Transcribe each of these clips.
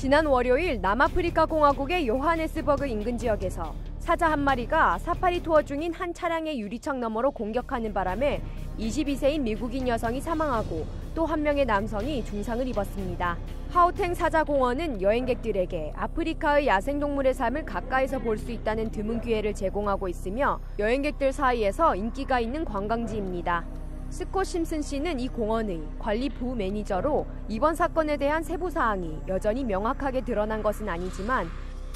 지난 월요일 남아프리카 공화국의 요하네스버그 인근 지역에서 사자 한 마리가 사파리 투어 중인 한 차량의 유리창 너머로 공격하는 바람에 22세인 미국인 여성이 사망하고 또 한 명의 남성이 중상을 입었습니다. 하우탱 사자공원은 여행객들에게 아프리카의 야생동물의 삶을 가까이서 볼 수 있다는 드문 기회를 제공하고 있으며 여행객들 사이에서 인기가 있는 관광지입니다. 스콧 심슨 씨는 이 공원의 관리 부매니저로 이번 사건에 대한 세부 사항이 여전히 명확하게 드러난 것은 아니지만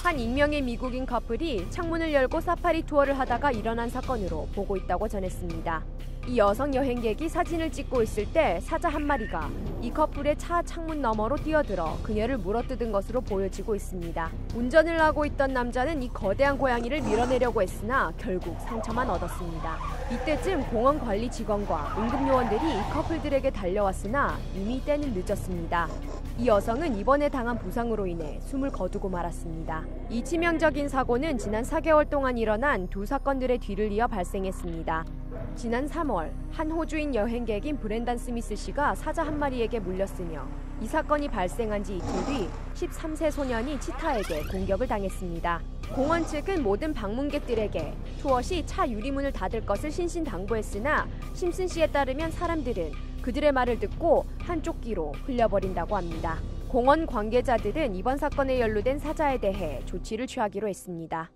한 익명의 미국인 커플이 창문을 열고 사파리 투어를 하다가 일어난 사건으로 보고 있다고 전했습니다. 이 여성 여행객이 사진을 찍고 있을 때 사자 한 마리가 이 커플의 차 창문 너머로 뛰어들어 그녀를 물어뜯은 것으로 보여지고 있습니다. 운전을 하고 있던 남자는 이 거대한 고양이를 밀어내려고 했으나 결국 상처만 얻었습니다. 이때쯤 공원 관리 직원과 응급요원들이 이 커플들에게 달려왔으나 이미 때는 늦었습니다. 이 여성은 이번에 당한 부상으로 인해 숨을 거두고 말았습니다. 이 치명적인 사고는 지난 4개월 동안 일어난 두 사건들의 뒤를 이어 발생했습니다. 지난 3월 한 호주인 여행객인 브렌단 스미스 씨가 사자 한 마리에게 물렸으며 이 사건이 발생한 지 이틀 뒤 13세 소년이 치타에게 공격을 당했습니다. 공원 측은 모든 방문객들에게 투어 시 차 유리문을 닫을 것을 신신당부했으나 심슨 씨에 따르면 사람들은 그들의 말을 듣고 한쪽 귀로 흘려버린다고 합니다. 공원 관계자들은 이번 사건에 연루된 사자에 대해 조치를 취하기로 했습니다.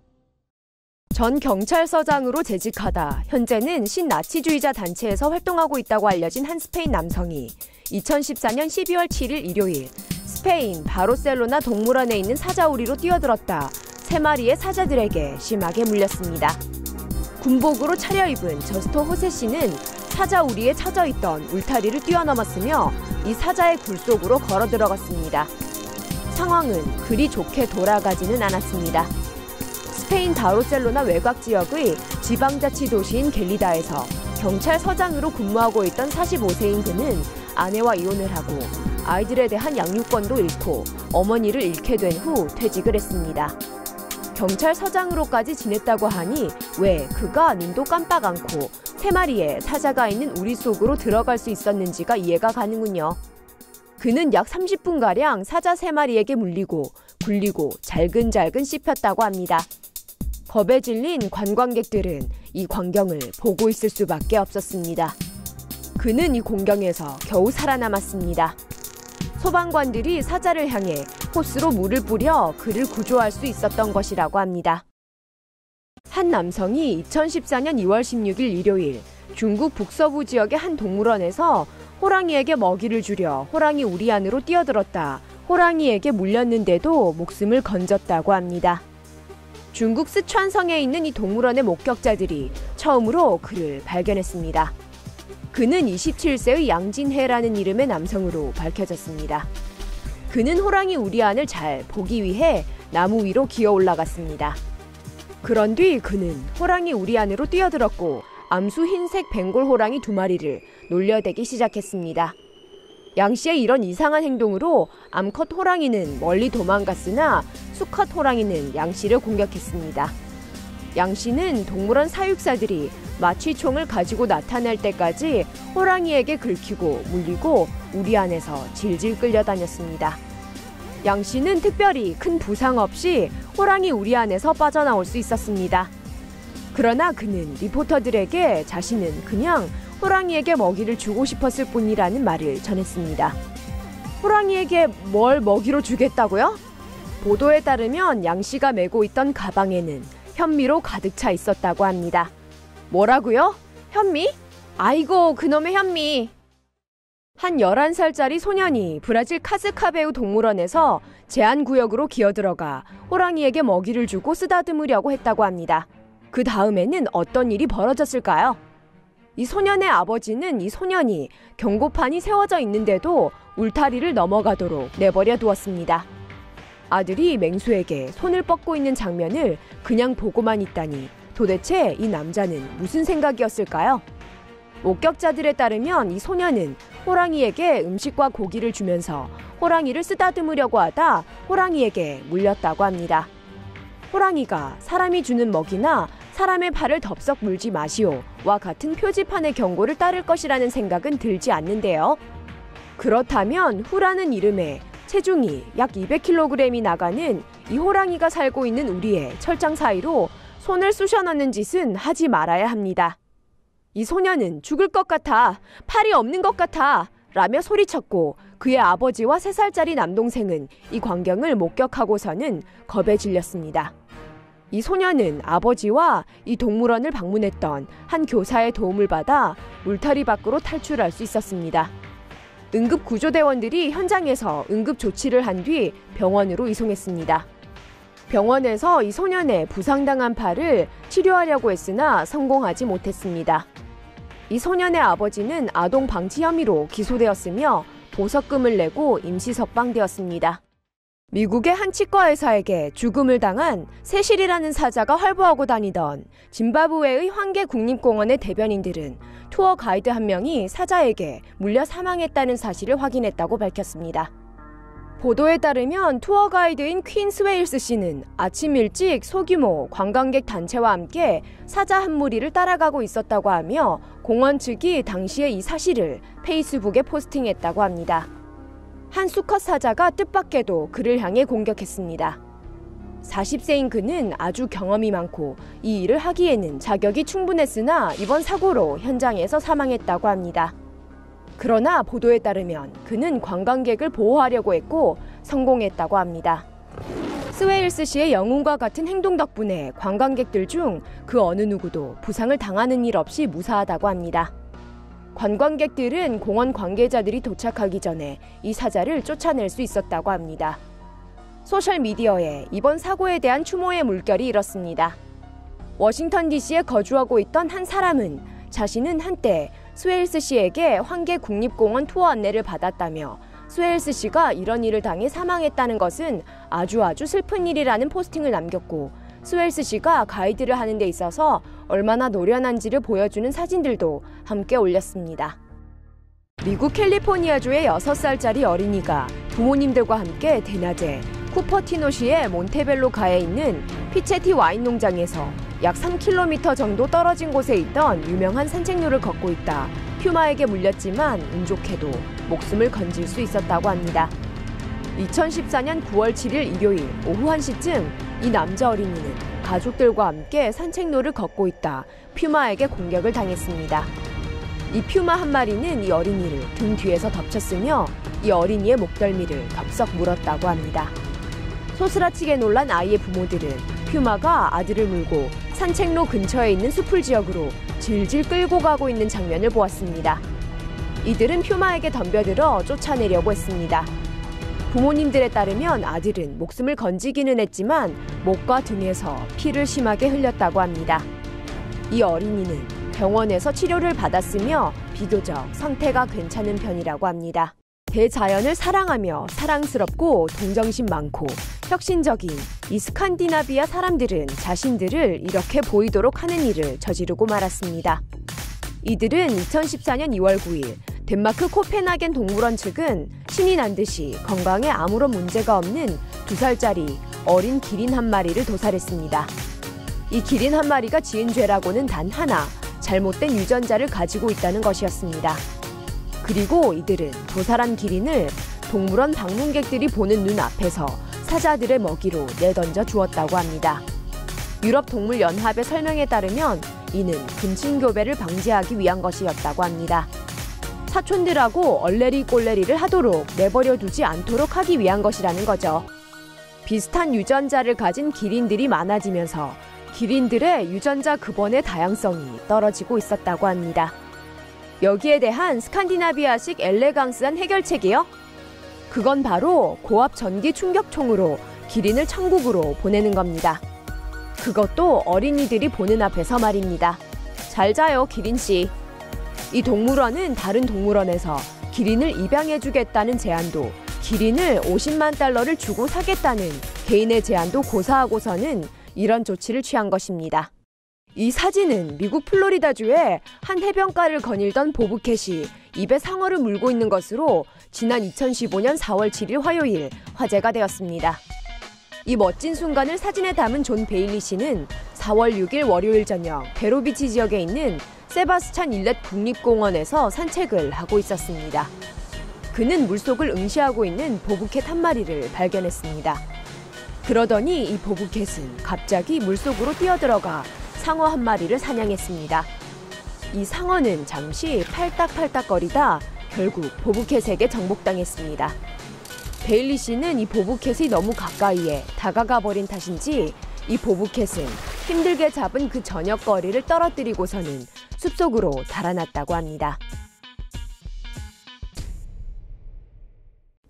전 경찰서장으로 재직하다 현재는 신나치주의자 단체에서 활동하고 있다고 알려진 한 스페인 남성이 2014년 12월 7일 일요일 스페인 바르셀로나 동물원에 있는 사자우리로 뛰어들었다 3마리의 사자들에게 심하게 물렸습니다. 군복으로 차려입은 저스토 호세 씨는 사자우리에 처져있던 울타리를 뛰어넘었으며 이 사자의 굴 속으로 걸어 들어갔습니다. 상황은 그리 좋게 돌아가지는 않았습니다. 스페인 바르셀로나 외곽 지역의 지방자치 도시인 겔리다에서 경찰서장으로 근무하고 있던 45세인 그는 아내와 이혼을 하고 아이들에 대한 양육권도 잃고 어머니를 잃게 된 후 퇴직을 했습니다. 경찰서장으로까지 지냈다고 하니 왜 그가 눈도 깜빡 않고 3마리의 사자가 있는 우리 속으로 들어갈 수 있었는지가 이해가 가는군요. 그는 약 30분가량 사자 3마리에게 물리고 굴리고 잘근잘근 씹혔다고 합니다. 겁에 질린 관광객들은 이 광경을 보고 있을 수밖에 없었습니다. 그는 이 공경에서 겨우 살아남았습니다. 소방관들이 사자를 향해 호스로 물을 뿌려 그를 구조할 수 있었던 것이라고 합니다. 한 남성이 2014년 2월 16일 일요일 중국 북서부 지역의 한 동물원에서 호랑이에게 먹이를 주려 호랑이 우리 안으로 뛰어들었다. 호랑이에게 물렸는데도 목숨을 건졌다고 합니다. 중국 스촨성에 있는 이 동물원의 목격자들이 처음으로 그를 발견했습니다. 그는 27세의 양진해라는 이름의 남성으로 밝혀졌습니다. 그는 호랑이 우리 안을 잘 보기 위해 나무 위로 기어 올라갔습니다. 그런 뒤 그는 호랑이 우리 안으로 뛰어들었고 암수 흰색 벵골 호랑이 2마리를 놀려대기 시작했습니다. 양 씨의 이런 이상한 행동으로 암컷 호랑이는 멀리 도망갔으나 수컷 호랑이는 양 씨를 공격했습니다. 양 씨는 동물원 사육사들이 마취총을 가지고 나타날 때까지 호랑이에게 긁히고 물리고 우리 안에서 질질 끌려다녔습니다. 양 씨는 특별히 큰 부상 없이 호랑이 우리 안에서 빠져나올 수 있었습니다. 그러나 그는 리포터들에게 자신은 그냥 호랑이에게 먹이를 주고 싶었을 뿐이라는 말을 전했습니다. 호랑이에게 뭘 먹이로 주겠다고요? 보도에 따르면 양 씨가 메고 있던 가방에는 현미로 가득 차 있었다고 합니다. 뭐라고요? 현미? 아이고 그놈의 현미. 한 11살짜리 소년이 브라질 카스카베우 동물원에서 제한구역으로 기어들어가 호랑이에게 먹이를 주고 쓰다듬으려고 했다고 합니다. 그 다음에는 어떤 일이 벌어졌을까요? 이 소년의 아버지는 이 소년이 경고판이 세워져 있는데도 울타리를 넘어가도록 내버려 두었습니다. 아들이 맹수에게 손을 뻗고 있는 장면을 그냥 보고만 있다니 도대체 이 남자는 무슨 생각이었을까요? 목격자들에 따르면 이 소년은 호랑이에게 음식과 고기를 주면서 호랑이를 쓰다듬으려고 하다 호랑이에게 물렸다고 합니다. 호랑이가 사람이 주는 먹이나 사람의 발을 덥석 물지 마시오와 같은 표지판의 경고를 따를 것이라는 생각은 들지 않는데요. 그렇다면 후라는 이름에 체중이 약 200kg이 나가는 이 호랑이가 살고 있는 우리의 철장 사이로 손을 쑤셔 넣는 짓은 하지 말아야 합니다. 이 소녀는 죽을 것 같아, 팔이 없는 것 같아 라며 소리쳤고 그의 아버지와 3살짜리 남동생은 이 광경을 목격하고서는 겁에 질렸습니다. 이 소녀는 아버지와 이 동물원을 방문했던 한 교사의 도움을 받아 울타리 밖으로 탈출할 수 있었습니다. 응급구조대원들이 현장에서 응급조치를 한 뒤 병원으로 이송했습니다. 병원에서 이 소년의 부상당한 팔을 치료하려고 했으나 성공하지 못했습니다. 이 소년의 아버지는 아동 방치 혐의로 기소되었으며 보석금을 내고 임시 석방되었습니다. 미국의 한 치과의사에게 죽음을 당한 세실이라는 사자가 활보하고 다니던 짐바브웨의 황게 국립공원의 대변인들은 투어 가이드 한 명이 사자에게 물려 사망했다는 사실을 확인했다고 밝혔습니다. 보도에 따르면 투어 가이드인 퀸 스웨일스 씨는 아침 일찍 소규모 관광객 단체와 함께 사자 한 무리를 따라가고 있었다고 하며 공원 측이 당시에 이 사실을 페이스북에 포스팅했다고 합니다. 한 수컷 사자가 뜻밖에도 그를 향해 공격했습니다. 40세인 그는 아주 경험이 많고 이 일을 하기에는 자격이 충분했으나 이번 사고로 현장에서 사망했다고 합니다. 그러나 보도에 따르면 그는 관광객을 보호하려고 했고 성공했다고 합니다. 스웨일스 씨의 영웅과 같은 행동 덕분에 관광객들 중 그 어느 누구도 부상을 당하는 일 없이 무사하다고 합니다. 관광객들은 공원 관계자들이 도착하기 전에 이 사자를 쫓아낼 수 있었다고 합니다. 소셜미디어에 이번 사고에 대한 추모의 물결이 일었습니다. 워싱턴 DC에 거주하고 있던 한 사람은 자신은 한때 스웨일스 씨에게 황게 국립공원 투어 안내를 받았다며 스웨일스 씨가 이런 일을 당해 사망했다는 것은 아주 슬픈 일이라는 포스팅을 남겼고 스웨일스 씨가 가이드를 하는 데 있어서 얼마나 노련한지를 보여주는 사진들도 함께 올렸습니다. 미국 캘리포니아주의 6살짜리 어린이가 부모님들과 함께 대낮에 쿠퍼티노시의 몬테벨로가에 있는 피체티 와인 농장에서 약 3km 정도 떨어진 곳에 있던 유명한 산책로를 걷고 있다 퓨마에게 물렸지만 운 좋게도 목숨을 건질 수 있었다고 합니다. 2014년 9월 7일 일요일 오후 1시쯤 이 남자 어린이는 가족들과 함께 산책로를 걷고 있다 퓨마에게 공격을 당했습니다. 이 퓨마 한 마리는 이 어린이를 등 뒤에서 덮쳤으며 이 어린이의 목덜미를 덥석 물었다고 합니다. 소스라치게 놀란 아이의 부모들은 퓨마가 아들을 물고 산책로 근처에 있는 숲을 지역으로 질질 끌고 가고 있는 장면을 보았습니다. 이들은 퓨마에게 덤벼들어 쫓아내려고 했습니다. 부모님들에 따르면 아들은 목숨을 건지기는 했지만 목과 등에서 피를 심하게 흘렸다고 합니다. 이 어린이는 병원에서 치료를 받았으며 비교적 상태가 괜찮은 편이라고 합니다. 대자연을 사랑하며 사랑스럽고 동정심 많고 혁신적인 이 스칸디나비아 사람들은 자신들을 이렇게 보이도록 하는 일을 저지르고 말았습니다. 이들은 2014년 2월 9일 덴마크 코펜하겐 동물원 측은 신이 난 듯이 건강에 아무런 문제가 없는 2살짜리 어린 기린 한 마리를 도살했습니다. 이 기린 한 마리가 지은 죄라고는 단 하나, 잘못된 유전자를 가지고 있다는 것이었습니다. 그리고 이들은 도살한 기린을 동물원 방문객들이 보는 눈 앞에서 사자들의 먹이로 내던져 주었다고 합니다. 유럽동물연합의 설명에 따르면 이는 근친교배를 방지하기 위한 것이었다고 합니다. 사촌들하고 얼레리 꼴레리를 하도록 내버려 두지 않도록 하기 위한 것이라는 거죠. 비슷한 유전자를 가진 기린들이 많아지면서 기린들의 유전자 급원의 다양성이 떨어지고 있었다고 합니다. 여기에 대한 스칸디나비아식 엘레강스한 해결책이요? 그건 바로 고압 전기 충격총으로 기린을 천국으로 보내는 겁니다. 그것도 어린이들이 보는 앞에서 말입니다. 잘 자요, 기린씨. 이 동물원은 다른 동물원에서 기린을 입양해주겠다는 제안도 기린을 50만 달러를 주고 사겠다는 개인의 제안도 고사하고서는 이런 조치를 취한 것입니다. 이 사진은 미국 플로리다주의 한 해변가를 거닐던 보브캣이 입에 상어를 물고 있는 것으로 지난 2015년 4월 7일 화요일 화제가 되었습니다. 이 멋진 순간을 사진에 담은 존 베일리 씨는 4월 6일 월요일 저녁 베로비치 지역에 있는 세바스찬 일렛 국립공원에서 산책을 하고 있었습니다. 그는 물속을 응시하고 있는 보브캣 한 마리를 발견했습니다. 그러더니 이 보브캣은 갑자기 물속으로 뛰어들어가 상어 한 마리를 사냥했습니다. 이 상어는 잠시 팔딱팔딱거리다 결국 보브캣에게 정복당했습니다. 베일리 씨는 이 보브캣이 너무 가까이에 다가가 버린 탓인지 이 보브캣은 힘들게 잡은 그 저녁거리를 떨어뜨리고서는 숲속으로 달아났다고 합니다.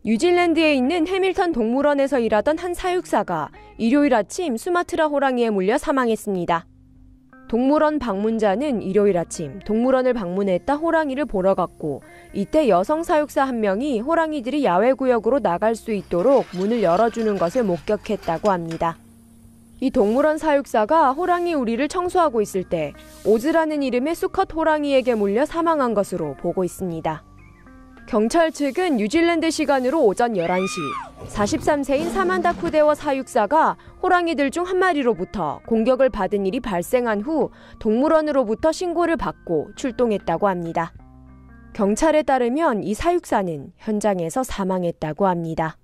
뉴질랜드에 있는 해밀턴 동물원에서 일하던 한 사육사가 일요일 아침 수마트라 호랑이에 물려 사망했습니다. 동물원 방문자는 일요일 아침 동물원을 방문했다 호랑이를 보러 갔고 이때 여성 사육사 한 명이 호랑이들이 야외구역으로 나갈 수 있도록 문을 열어주는 것을 목격했다고 합니다. 이 동물원 사육사가 호랑이 우리를 청소하고 있을 때 오즈라는 이름의 수컷 호랑이에게 물려 사망한 것으로 보고 있습니다. 경찰 측은 뉴질랜드 시간으로 오전 11시 43세인 사만다 쿠데워 사육사가 호랑이들 중 한 마리로부터 공격을 받은 일이 발생한 후 동물원으로부터 신고를 받고 출동했다고 합니다. 경찰에 따르면 이 사육사는 현장에서 사망했다고 합니다.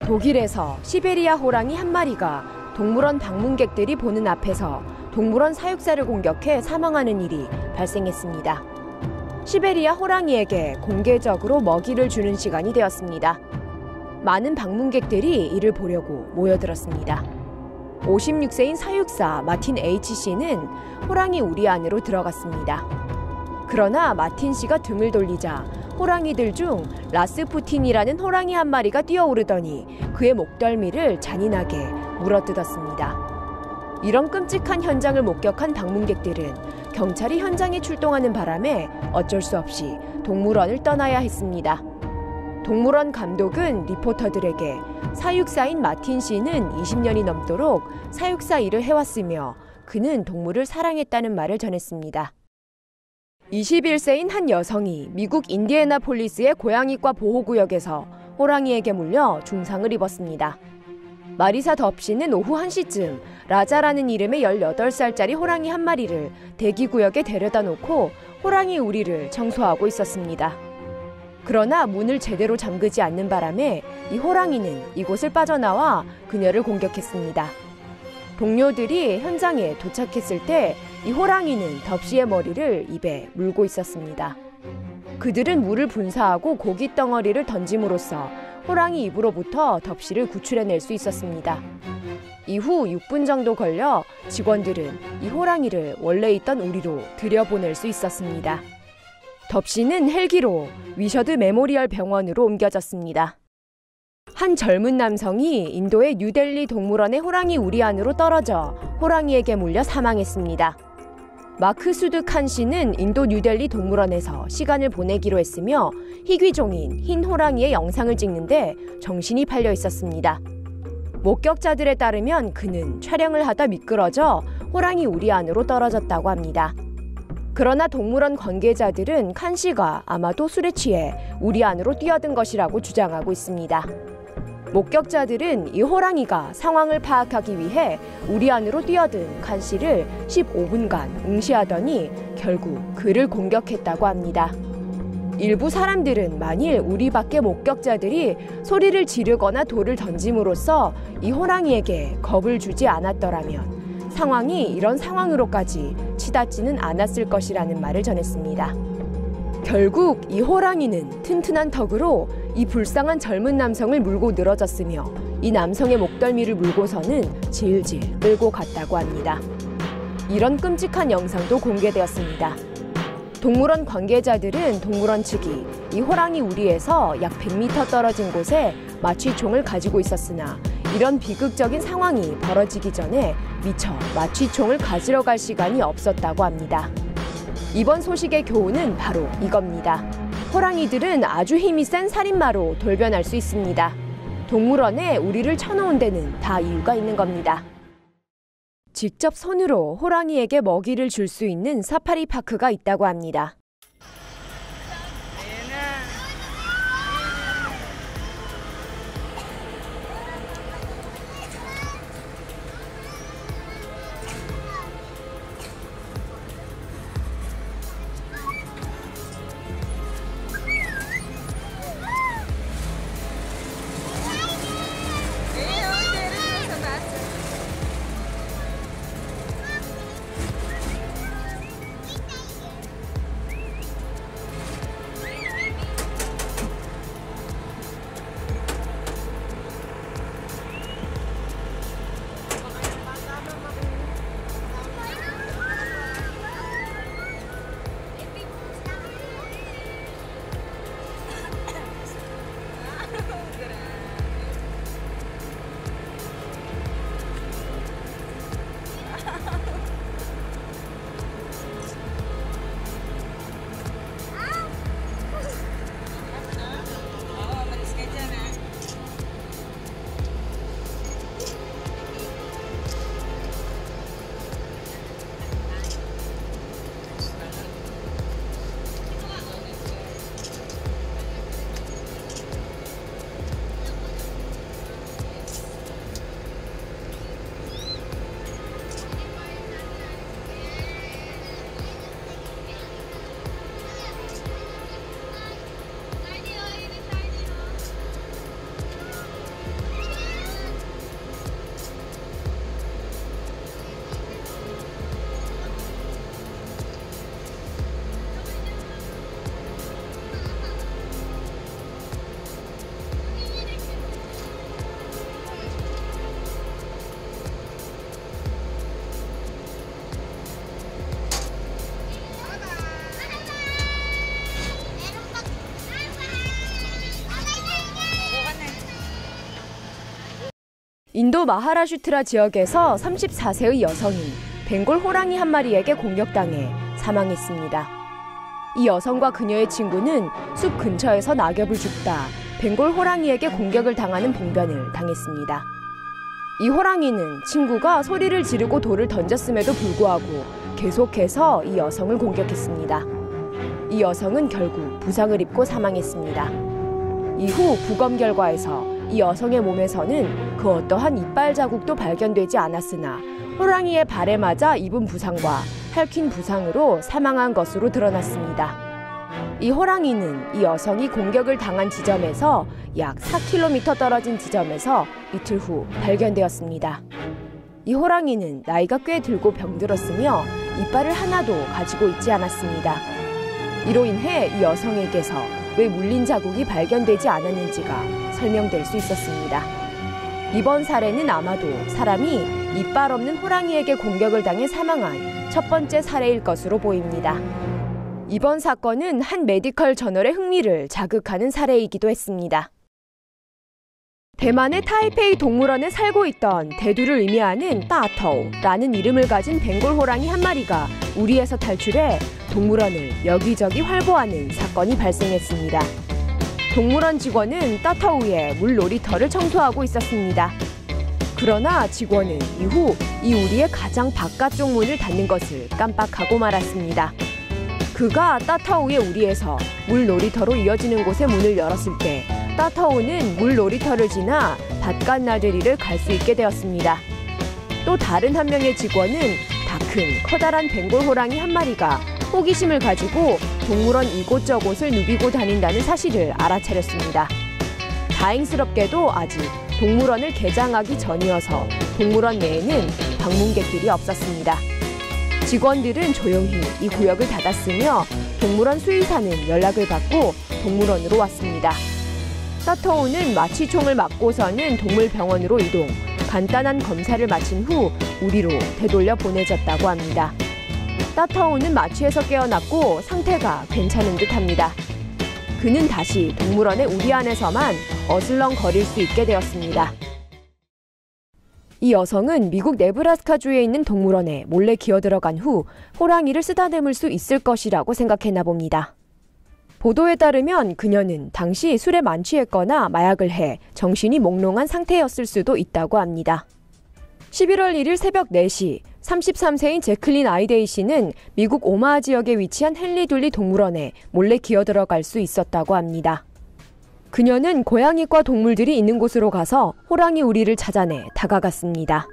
독일에서 시베리아 호랑이 한 마리가 동물원 방문객들이 보는 앞에서 동물원 사육사를 공격해 사망하는 일이 발생했습니다. 시베리아 호랑이에게 공개적으로 먹이를 주는 시간이 되었습니다. 많은 방문객들이 이를 보려고 모여들었습니다. 56세인 사육사 마틴 H씨는 호랑이 우리 안으로 들어갔습니다. 그러나 마틴 씨가 등을 돌리자 호랑이들 중 라스푸틴이라는 호랑이 한 마리가 뛰어오르더니 그의 목덜미를 잔인하게 물어뜯었습니다. 이런 끔찍한 현장을 목격한 방문객들은 경찰이 현장에 출동하는 바람에 어쩔 수 없이 동물원을 떠나야 했습니다. 동물원 감독은 리포터들에게 사육사인 마틴 씨는 20년이 넘도록 사육사 일을 해왔으며 그는 동물을 사랑했다는 말을 전했습니다. 21세인 한 여성이 미국 인디애나폴리스의 고양이과 보호구역에서 호랑이에게 물려 중상을 입었습니다. 마리사 덥씨는 오후 1시쯤 라자라는 이름의 18살짜리 호랑이 한 마리를 대기구역에 데려다 놓고 호랑이 우리를 청소하고 있었습니다. 그러나 문을 제대로 잠그지 않는 바람에 이 호랑이는 이곳을 빠져나와 그녀를 공격했습니다. 동료들이 현장에 도착했을 때 이 호랑이는 덥씨의 머리를 입에 물고 있었습니다. 그들은 물을 분사하고 고기 덩어리를 던짐으로써 호랑이 입으로부터 덥씨를 구출해낼 수 있었습니다. 이후 6분 정도 걸려 직원들은 이 호랑이를 원래 있던 우리로 들여보낼 수 있었습니다. 덥씨는 헬기로 위셔드 메모리얼 병원으로 옮겨졌습니다. 한 젊은 남성이 인도의 뉴델리 동물원의 호랑이 우리 안으로 떨어져 호랑이에게 물려 사망했습니다. 마크 수드 칸 씨는 인도 뉴델리 동물원에서 시간을 보내기로 했으며 희귀종인 흰 호랑이의 영상을 찍는데 정신이 팔려 있었습니다. 목격자들에 따르면 그는 촬영을 하다 미끄러져 호랑이 우리 안으로 떨어졌다고 합니다. 그러나 동물원 관계자들은 칸 씨가 아마도 술에 취해 우리 안으로 뛰어든 것이라고 주장하고 있습니다. 목격자들은 이 호랑이가 상황을 파악하기 위해 우리 안으로 뛰어든 칸 씨를 15분간 응시하더니 결국 그를 공격했다고 합니다. 일부 사람들은 만일 우리 밖의 목격자들이 소리를 지르거나 돌을 던짐으로써 이 호랑이에게 겁을 주지 않았더라면 상황이 이런 상황으로까지 치닫지는 않았을 것이라는 말을 전했습니다. 결국 이 호랑이는 튼튼한 턱으로 이 불쌍한 젊은 남성을 물고 늘어졌으며 이 남성의 목덜미를 물고서는 질질 끌고 갔다고 합니다. 이런 끔찍한 영상도 공개되었습니다. 동물원 관계자들은 동물원 측이 이 호랑이 우리에서 약 100m 떨어진 곳에 마취총을 가지고 있었으나 이런 비극적인 상황이 벌어지기 전에 미처 마취총을 가지러 갈 시간이 없었다고 합니다. 이번 소식의 교훈은 바로 이겁니다. 호랑이들은 아주 힘이 센 살인마로 돌변할 수 있습니다. 동물원에 우리를 쳐놓은 데는 다 이유가 있는 겁니다. 직접 손으로 호랑이에게 먹이를 줄 수 있는 사파리 파크가 있다고 합니다. 인도 마하라슈트라 지역에서 34세의 여성이 벵골 호랑이 한 마리에게 공격당해 사망했습니다. 이 여성과 그녀의 친구는 숲 근처에서 낙엽을 줍다 벵골 호랑이에게 공격을 당하는 봉변을 당했습니다. 이 호랑이는 친구가 소리를 지르고 돌을 던졌음에도 불구하고 계속해서 이 여성을 공격했습니다. 이 여성은 결국 부상을 입고 사망했습니다. 이후 부검 결과에서 이 여성의 몸에서는 그 어떠한 이빨 자국도 발견되지 않았으나 호랑이의 발에 맞아 입은 부상과 핥힌 부상으로 사망한 것으로 드러났습니다. 이 호랑이는 이 여성이 공격을 당한 지점에서 약 4km 떨어진 지점에서 이틀 후 발견되었습니다. 이 호랑이는 나이가 꽤 들고 병들었으며 이빨을 하나도 가지고 있지 않았습니다. 이로 인해 이 여성에게서 왜 물린 자국이 발견되지 않았는지가 설명될 수 있었습니다. 이번 사례는 아마도 사람이 이빨 없는 호랑이에게 공격을 당해 사망한 첫 번째 사례일 것으로 보입니다. 이번 사건은 한 메디컬 저널의 흥미를 자극하는 사례이기도 했습니다. 대만의 타이페이 동물원에 살고 있던 대두를 의미하는 따터우라는 이름을 가진 벵골 호랑이 한 마리가 우리에서 탈출해 동물원을 여기저기 활보하는 사건이 발생했습니다. 동물원 직원은 따터우의 물놀이터를 청소하고 있었습니다. 그러나 직원은 이후 이 우리의 가장 바깥쪽 문을 닫는 것을 깜빡하고 말았습니다. 그가 따터우의 우리에서 물놀이터로 이어지는 곳의 문을 열었을 때 따터우는 물놀이터를 지나 바깥 나들이를 갈 수 있게 되었습니다. 또 다른 한 명의 직원은 다 큰 커다란 벵골 호랑이 한 마리가 호기심을 가지고 동물원 이곳저곳을 누비고 다닌다는 사실을 알아차렸습니다. 다행스럽게도 아직 동물원을 개장하기 전이어서 동물원 내에는 방문객들이 없었습니다. 직원들은 조용히 이 구역을 닫았으며 동물원 수의사는 연락을 받고 동물원으로 왔습니다. 따터우는 마취총을 맞고서는 동물병원으로 이동, 간단한 검사를 마친 후 우리로 되돌려 보내졌다고 합니다. 따터우는 마취에서 깨어났고 상태가 괜찮은 듯합니다. 그는 다시 동물원의 우리 안에서만 어슬렁거릴 수 있게 되었습니다. 이 여성은 미국 네브라스카주에 있는 동물원에 몰래 기어들어간 후 호랑이를 쓰다듬을 수 있을 것이라고 생각했나 봅니다. 보도에 따르면 그녀는 당시 술에 만취했거나 마약을 해 정신이 몽롱한 상태였을 수도 있다고 합니다. 11월 1일 새벽 4시 33세인 제클린 아이데이 씨는 미국 오마하 지역에 위치한 헨리 둘리 동물원에 몰래 기어들어갈 수 있었다고 합니다. 그녀는 고양이과 동물들이 있는 곳으로 가서 호랑이 우리를 찾아내 다가갔습니다.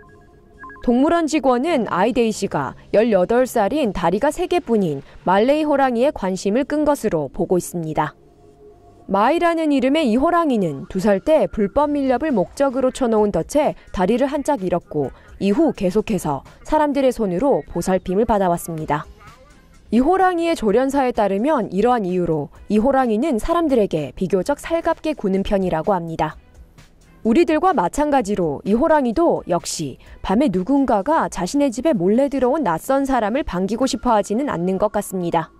동물원 직원은 아이데이 씨가 18살인 다리가 3개뿐인 말레이 호랑이에 관심을 끈 것으로 보고 있습니다. 마이라는 이름의 이 호랑이는 2살 때 불법 밀렵을 목적으로 쳐놓은 덫에 다리를 한짝 잃었고 이후 계속해서 사람들의 손으로 보살핌을 받아왔습니다. 이 호랑이의 조련사에 따르면 이러한 이유로 이 호랑이는 사람들에게 비교적 살갑게 구는 편이라고 합니다. 우리들과 마찬가지로 이 호랑이도 역시 밤에 누군가가 자신의 집에 몰래 들어온 낯선 사람을 반기고 싶어 하지는 않는 것 같습니다.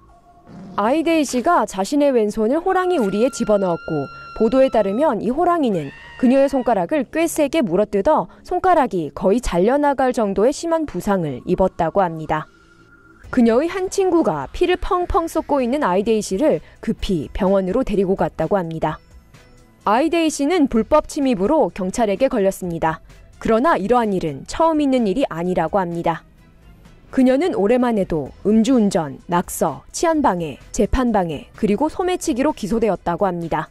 아이데이 씨가 자신의 왼손을 호랑이 우리에 집어넣었고 보도에 따르면 이 호랑이는 그녀의 손가락을 꽤 세게 물어뜯어 손가락이 거의 잘려나갈 정도의 심한 부상을 입었다고 합니다. 그녀의 한 친구가 피를 펑펑 쏟고 있는 아이데이 씨를 급히 병원으로 데리고 갔다고 합니다. 아이데이 씨는 불법 침입으로 경찰에게 걸렸습니다. 그러나 이러한 일은 처음 있는 일이 아니라고 합니다. 그녀는 올해만 해도 음주운전, 낙서, 치안방해, 재판방해, 그리고 소매치기로 기소되었다고 합니다.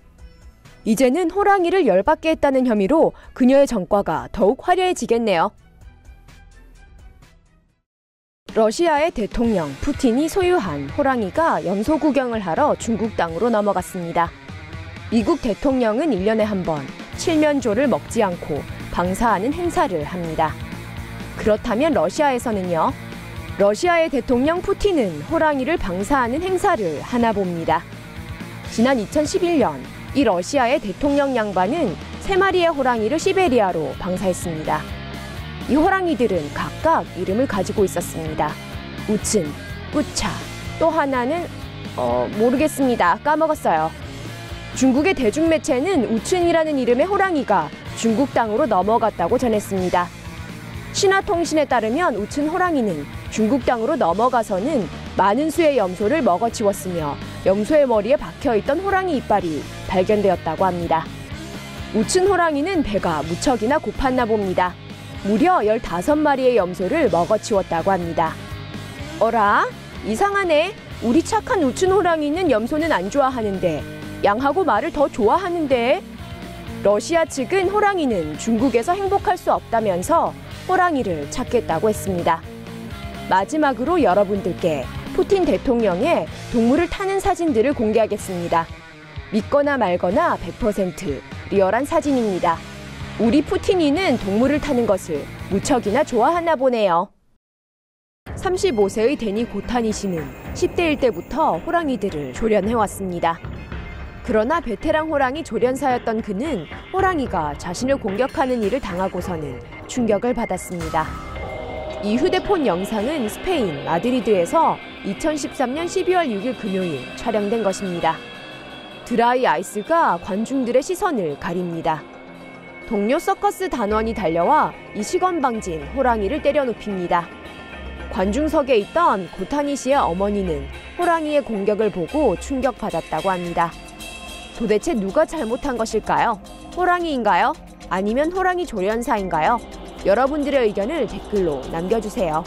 이제는 호랑이를 열받게 했다는 혐의로 그녀의 전과가 더욱 화려해지겠네요. 러시아의 대통령 푸틴이 소유한 호랑이가 염소 구경을 하러 중국 땅으로 넘어갔습니다. 미국 대통령은 1년에 한 번 칠면조를 먹지 않고 방사하는 행사를 합니다. 그렇다면 러시아에서는요? 러시아의 대통령 푸틴은 호랑이를 방사하는 행사를 하나 봅니다. 지난 2011년 이 러시아의 대통령 양반은 3마리의 호랑이를 시베리아로 방사했습니다. 이 호랑이들은 각각 이름을 가지고 있었습니다. 우친, 꾸차, 또 하나는 모르겠습니다. 까먹었어요. 중국의 대중매체는 우춘이라는 이름의 호랑이가 중국 땅으로 넘어갔다고 전했습니다. 신화통신에 따르면 우춘 호랑이는 중국 땅으로 넘어가서는 많은 수의 염소를 먹어치웠으며 염소의 머리에 박혀있던 호랑이 이빨이 발견되었다고 합니다. 우춘 호랑이는 배가 무척이나 고팠나 봅니다. 무려 15마리의 염소를 먹어치웠다고 합니다. 어라? 이상하네. 우리 착한 우춘 호랑이는 염소는 안 좋아하는데 양하고 말을 더 좋아하는데? 러시아 측은 호랑이는 중국에서 행복할 수 없다면서 호랑이를 찾겠다고 했습니다. 마지막으로 여러분들께 푸틴 대통령의 동물을 타는 사진들을 공개하겠습니다. 믿거나 말거나 100% 리얼한 사진입니다. 우리 푸틴이는 동물을 타는 것을 무척이나 좋아하나 보네요. 35세의 데니 고타니 씨는 10대일 때부터 호랑이들을 조련해왔습니다. 그러나 베테랑 호랑이 조련사였던 그는 호랑이가 자신을 공격하는 일을 당하고서는 충격을 받았습니다. 이 휴대폰 영상은 스페인 마드리드에서 2013년 12월 6일 금요일 촬영된 것입니다. 드라이 아이스가 관중들의 시선을 가립니다. 동료 서커스 단원이 달려와 이 시건방진 호랑이를 때려눕힙니다. 관중석에 있던 고타니 씨의 어머니는 호랑이의 공격을 보고 충격받았다고 합니다. 도대체 누가 잘못한 것일까요? 호랑이인가요? 아니면 호랑이 조련사인가요? 여러분들의 의견을 댓글로 남겨주세요.